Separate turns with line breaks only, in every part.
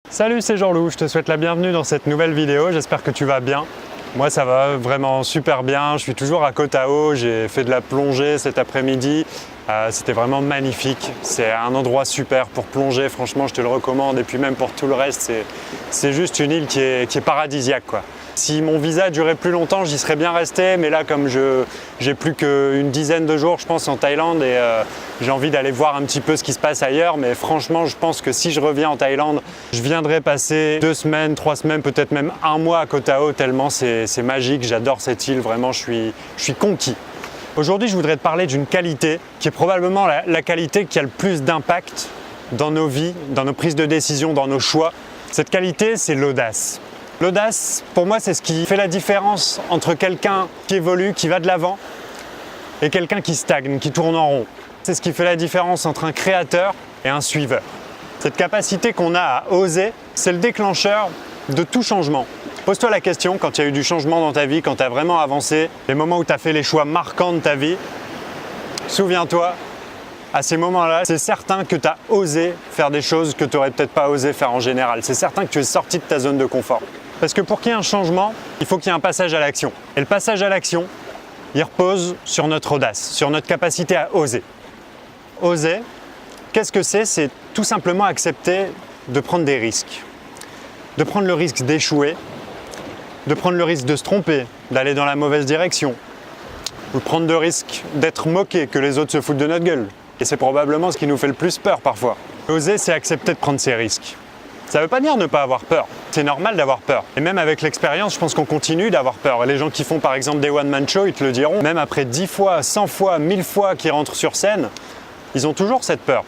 Salut, c'est Jean-Loup, je te souhaite la bienvenue dans cette nouvelle vidéo, j'espère que tu vas bien. Moi ça va vraiment super bien, je suis toujours à Côte-à-Haut, j'ai fait de la plongée cet après-midi, c'était vraiment magnifique. C'est un endroit super pour plonger, franchement je te le recommande, et puis même pour tout le reste, c'est juste une île qui est paradisiaque, quoi. Si mon visa durait plus longtemps, j'y serais bien resté, mais là comme j'ai plus qu'une dizaine de jours je pense en Thaïlande et j'ai envie d'aller voir un petit peu ce qui se passe ailleurs, mais franchement je pense que si je reviens en Thaïlande, je viendrai passer 2 semaines, 3 semaines, peut-être même un mois à Côte-à-Haut, tellement c'est magique, j'adore cette île, vraiment je suis conquis. Aujourd'hui je voudrais te parler d'une qualité qui est probablement la qualité qui a le plus d'impact dans nos vies, dans nos prises de décision, dans nos choix. Cette qualité c'est l'audace. L'audace, pour moi, c'est ce qui fait la différence entre quelqu'un qui évolue, qui va de l'avant, et quelqu'un qui stagne, qui tourne en rond. C'est ce qui fait la différence entre un créateur et un suiveur. Cette capacité qu'on a à oser, c'est le déclencheur de tout changement. Pose-toi la question, quand il y a eu du changement dans ta vie, quand tu as vraiment avancé, les moments où tu as fait les choix marquants de ta vie, souviens-toi, à ces moments-là, c'est certain que tu as osé faire des choses que tu n'aurais peut-être pas osé faire en général. C'est certain que tu es sorti de ta zone de confort. Parce que pour qu'il y ait un changement, il faut qu'il y ait un passage à l'action. Et le passage à l'action, il repose sur notre audace, sur notre capacité à oser. Oser, qu'est-ce que c'est? C'est tout simplement accepter de prendre des risques. De prendre le risque d'échouer, de prendre le risque de se tromper, d'aller dans la mauvaise direction, ou prendre le risque d'être moqué, que les autres se foutent de notre gueule. Et c'est probablement ce qui nous fait le plus peur parfois. Oser, c'est accepter de prendre ses risques. Ça ne veut pas dire ne pas avoir peur. C'est normal d'avoir peur. Et même avec l'expérience, je pense qu'on continue d'avoir peur. Et les gens qui font par exemple des one-man shows, ils te le diront. Même après 10 fois, 100 fois, 1000 fois qu'ils rentrent sur scène, ils ont toujours cette peur.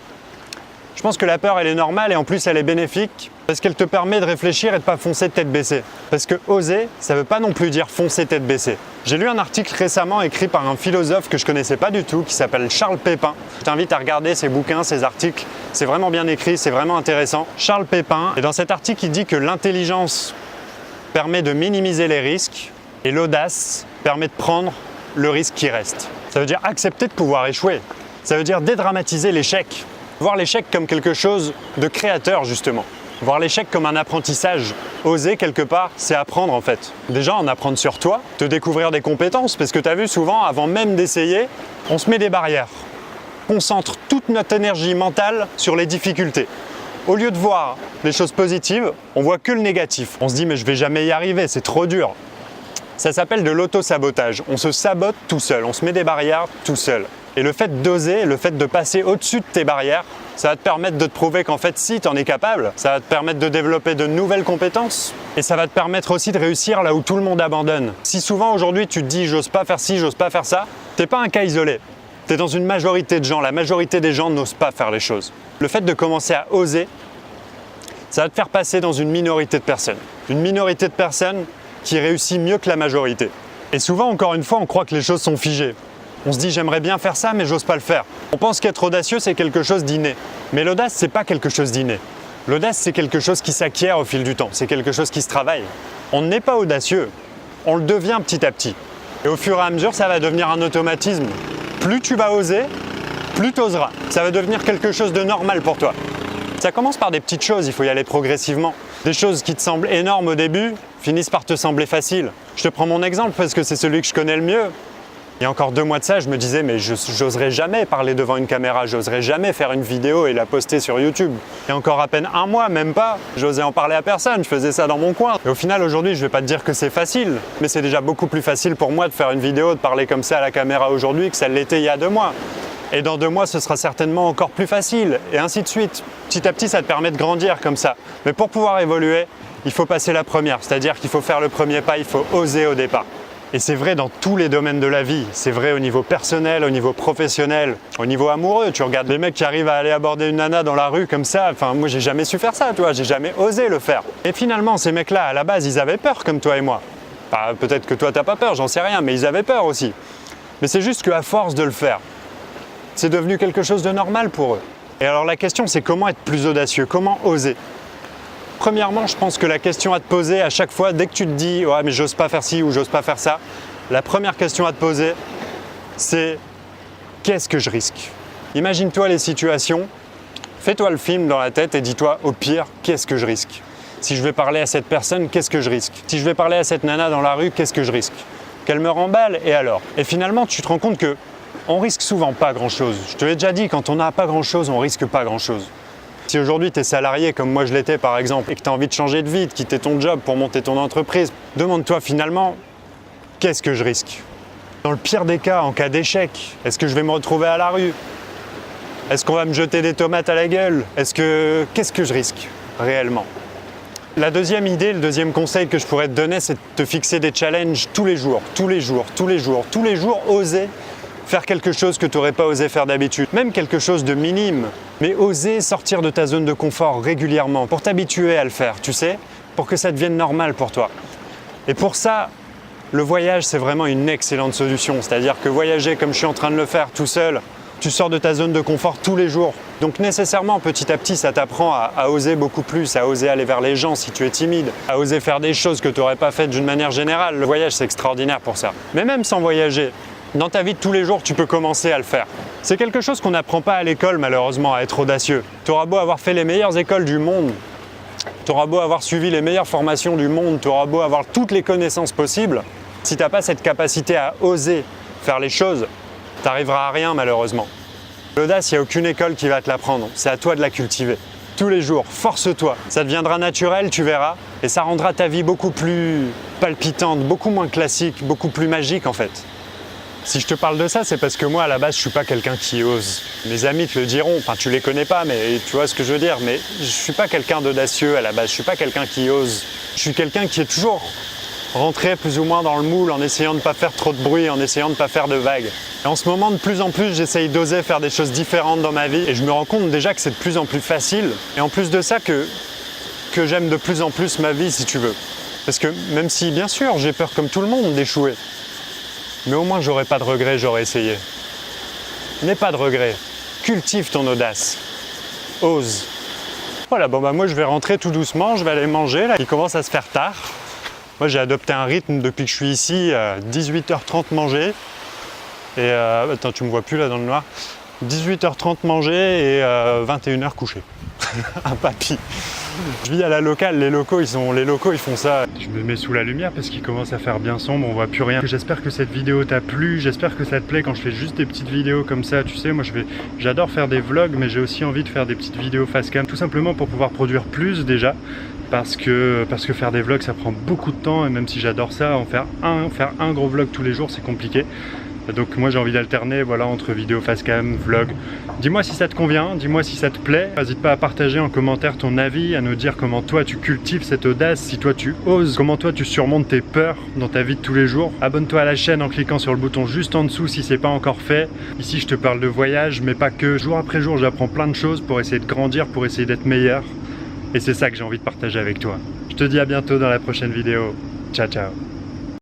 Je pense que la peur, elle est normale et en plus, elle est bénéfique parce qu'elle te permet de réfléchir et de ne pas foncer tête baissée. Parce que oser, ça ne veut pas non plus dire foncer tête baissée. J'ai lu un article récemment écrit par un philosophe que je ne connaissais pas du tout, qui s'appelle Charles Pépin. Je t'invite à regarder ses bouquins, ses articles. C'est vraiment bien écrit, c'est vraiment intéressant. Charles Pépin, et dans cet article, il dit que l'intelligence permet de minimiser les risques et l'audace permet de prendre le risque qui reste. Ça veut dire accepter de pouvoir échouer. Ça veut dire dédramatiser l'échec. Voir l'échec comme quelque chose de créateur, justement. Voir l'échec comme un apprentissage. Oser, quelque part, c'est apprendre, en fait. Déjà, en apprendre sur toi, te découvrir des compétences, parce que tu as vu, souvent, avant même d'essayer, on se met des barrières. On concentre toute notre énergie mentale sur les difficultés. Au lieu de voir les choses positives, on voit que le négatif. On se dit, mais je vais jamais y arriver, c'est trop dur. Ça s'appelle de l'auto-sabotage. On se sabote tout seul, on se met des barrières tout seul. Et le fait d'oser, le fait de passer au-dessus de tes barrières, ça va te permettre de te prouver qu'en fait, si tu en es capable, ça va te permettre de développer de nouvelles compétences et ça va te permettre aussi de réussir là où tout le monde abandonne. Si souvent aujourd'hui tu te dis j'ose pas faire ci, j'ose pas faire ça, t'es pas un cas isolé. T'es dans une majorité de gens, la majorité des gens n'osent pas faire les choses. Le fait de commencer à oser, ça va te faire passer dans une minorité de personnes. Une minorité de personnes qui réussit mieux que la majorité. Et souvent, encore une fois, on croit que les choses sont figées. On se dit j'aimerais bien faire ça mais j'ose pas le faire. On pense qu'être audacieux c'est quelque chose d'inné. Mais l'audace c'est pas quelque chose d'inné. L'audace c'est quelque chose qui s'acquiert au fil du temps, c'est quelque chose qui se travaille. On n'est pas audacieux, on le devient petit à petit. Et au fur et à mesure ça va devenir un automatisme. Plus tu vas oser, plus tu oseras. Ça va devenir quelque chose de normal pour toi. Ça commence par des petites choses, il faut y aller progressivement. Des choses qui te semblent énormes au début finissent par te sembler faciles. Je te prends mon exemple parce que c'est celui que je connais le mieux. Il y a encore 2 mois de ça, je me disais mais j'oserais jamais parler devant une caméra, j'oserais jamais faire une vidéo et la poster sur YouTube. Il y a encore à peine 1 mois, même pas, j'osais en parler à personne, je faisais ça dans mon coin. Et au final aujourd'hui, je vais pas te dire que c'est facile, mais c'est déjà beaucoup plus facile pour moi de faire une vidéo, de parler comme ça à la caméra aujourd'hui que ça l'était il y a 2 mois. Et dans 2 mois, ce sera certainement encore plus facile, et ainsi de suite. Petit à petit, ça te permet de grandir comme ça. Mais pour pouvoir évoluer, il faut passer la première, c'est-à-dire qu'il faut faire le premier pas, il faut oser au départ. Et c'est vrai dans tous les domaines de la vie. C'est vrai au niveau personnel, au niveau professionnel, au niveau amoureux. Tu regardes les mecs qui arrivent à aller aborder une nana dans la rue comme ça. Enfin, moi, j'ai jamais su faire ça, tu vois. J'ai jamais osé le faire. Et finalement, ces mecs-là, à la base, ils avaient peur comme toi et moi. Bah, peut-être que toi, t'as pas peur, j'en sais rien, mais ils avaient peur aussi. Mais c'est juste qu'à force de le faire, c'est devenu quelque chose de normal pour eux. Et alors la question, c'est comment être plus audacieux, comment oser. Premièrement, je pense que la question à te poser à chaque fois, dès que tu te dis « ouais, mais j'ose pas faire ci ou j'ose pas faire ça », la première question à te poser, c'est « qu'est-ce que je risque ?» Imagine-toi les situations Fais-toi le film dans la tête et dis-toi, au pire, qu'est-ce que je risque? Si je vais parler à cette personne, qu'est-ce que je risque? Si je vais parler à cette nana dans la rue, qu'est-ce que je risque? Qu'elle me remballe, et alors? Et finalement, tu te rends compte que on risque souvent pas grand-chose. Je te l'ai déjà dit, quand on n'a pas grand-chose, on risque pas grand-chose. Si aujourd'hui tu es salarié comme moi je l'étais par exemple, et que tu as envie de changer de vie, de quitter ton job pour monter ton entreprise, demande-toi finalement, qu'est-ce que je risque? Dans le pire des cas, en cas d'échec, est-ce que je vais me retrouver à la rue? Est-ce qu'on va me jeter des tomates à la gueule? Qu'est-ce que je risque réellement? La deuxième idée, le deuxième conseil que je pourrais te donner, c'est de te fixer des challenges tous les jours, oser faire quelque chose que tu n'aurais pas osé faire d'habitude, même quelque chose de minime, mais oser sortir de ta zone de confort régulièrement pour t'habituer à le faire, tu sais, pour que ça devienne normal pour toi. Et pour ça, le voyage, c'est vraiment une excellente solution, c'est-à-dire que voyager comme je suis en train de le faire tout seul, tu sors de ta zone de confort tous les jours. Donc nécessairement, petit à petit, ça t'apprend à oser beaucoup plus, à oser aller vers les gens si tu es timide, à oser faire des choses que tu n'aurais pas faites d'une manière générale. Le voyage, c'est extraordinaire pour ça. Mais même sans voyager, dans ta vie de tous les jours, tu peux commencer à le faire. C'est quelque chose qu'on n'apprend pas à l'école, malheureusement, à être audacieux. Tu auras beau avoir fait les meilleures écoles du monde, tu auras beau avoir suivi les meilleures formations du monde, tu auras beau avoir toutes les connaissances possibles, si tu n'as pas cette capacité à oser faire les choses, tu n'arriveras à rien, malheureusement. L'audace, il n'y a aucune école qui va te l'apprendre, c'est à toi de la cultiver. Tous les jours, force-toi, ça deviendra naturel, tu verras, et ça rendra ta vie beaucoup plus palpitante, beaucoup moins classique, beaucoup plus magique en fait. Si je te parle de ça, c'est parce que moi, à la base, je suis pas quelqu'un qui ose. Mes amis te le diront, enfin tu les connais pas, mais tu vois ce que je veux dire, mais je suis pas quelqu'un d'audacieux à la base, je suis pas quelqu'un qui ose. Je suis quelqu'un qui est toujours rentré plus ou moins dans le moule en essayant de ne pas faire trop de bruit, en essayant de ne pas faire de vagues. Et en ce moment, de plus en plus, j'essaye d'oser faire des choses différentes dans ma vie et je me rends compte déjà que c'est de plus en plus facile. Et en plus de ça, que j'aime de plus en plus ma vie, si tu veux. Parce que même si, bien sûr, j'ai peur comme tout le monde d'échouer, mais au moins, j'aurais pas de regrets, j'aurais essayé. N'aie pas de regrets. Cultive ton audace. Ose. Voilà, bon bah moi je vais rentrer tout doucement, je vais aller manger, là. Il commence à se faire tard. Moi j'ai adopté un rythme depuis que je suis ici, 18h30 manger. Et attends, tu me vois plus là dans le noir. 18h30 manger et 21h coucher. Un papy. Je vis à la locale, les locaux ils font ça. Je me mets sous la lumière parce qu'il commence à faire bien sombre, on voit plus rien. J'espère que cette vidéo t'a plu, j'espère que ça te plaît quand je fais juste des petites vidéos comme ça. Tu sais, moi j'adore faire des vlogs, mais j'ai aussi envie de faire des petites vidéos face cam, tout simplement pour pouvoir produire plus déjà. Parce que faire des vlogs ça prend beaucoup de temps et même si j'adore ça, faire un gros vlog tous les jours c'est compliqué. Donc moi j'ai envie d'alterner voilà, entre vidéo facecam, vlog. Dis-moi si ça te convient, dis-moi si ça te plaît. N'hésite pas à partager en commentaire ton avis, à nous dire comment toi tu cultives cette audace, si toi tu oses, comment toi tu surmontes tes peurs dans ta vie de tous les jours. Abonne-toi à la chaîne en cliquant sur le bouton juste en dessous si c'est pas encore fait. Ici je te parle de voyage mais pas que. Jour après jour j'apprends plein de choses pour essayer de grandir, pour essayer d'être meilleur. Et c'est ça que j'ai envie de partager avec toi. Je te dis à bientôt dans la prochaine vidéo. Ciao ciao.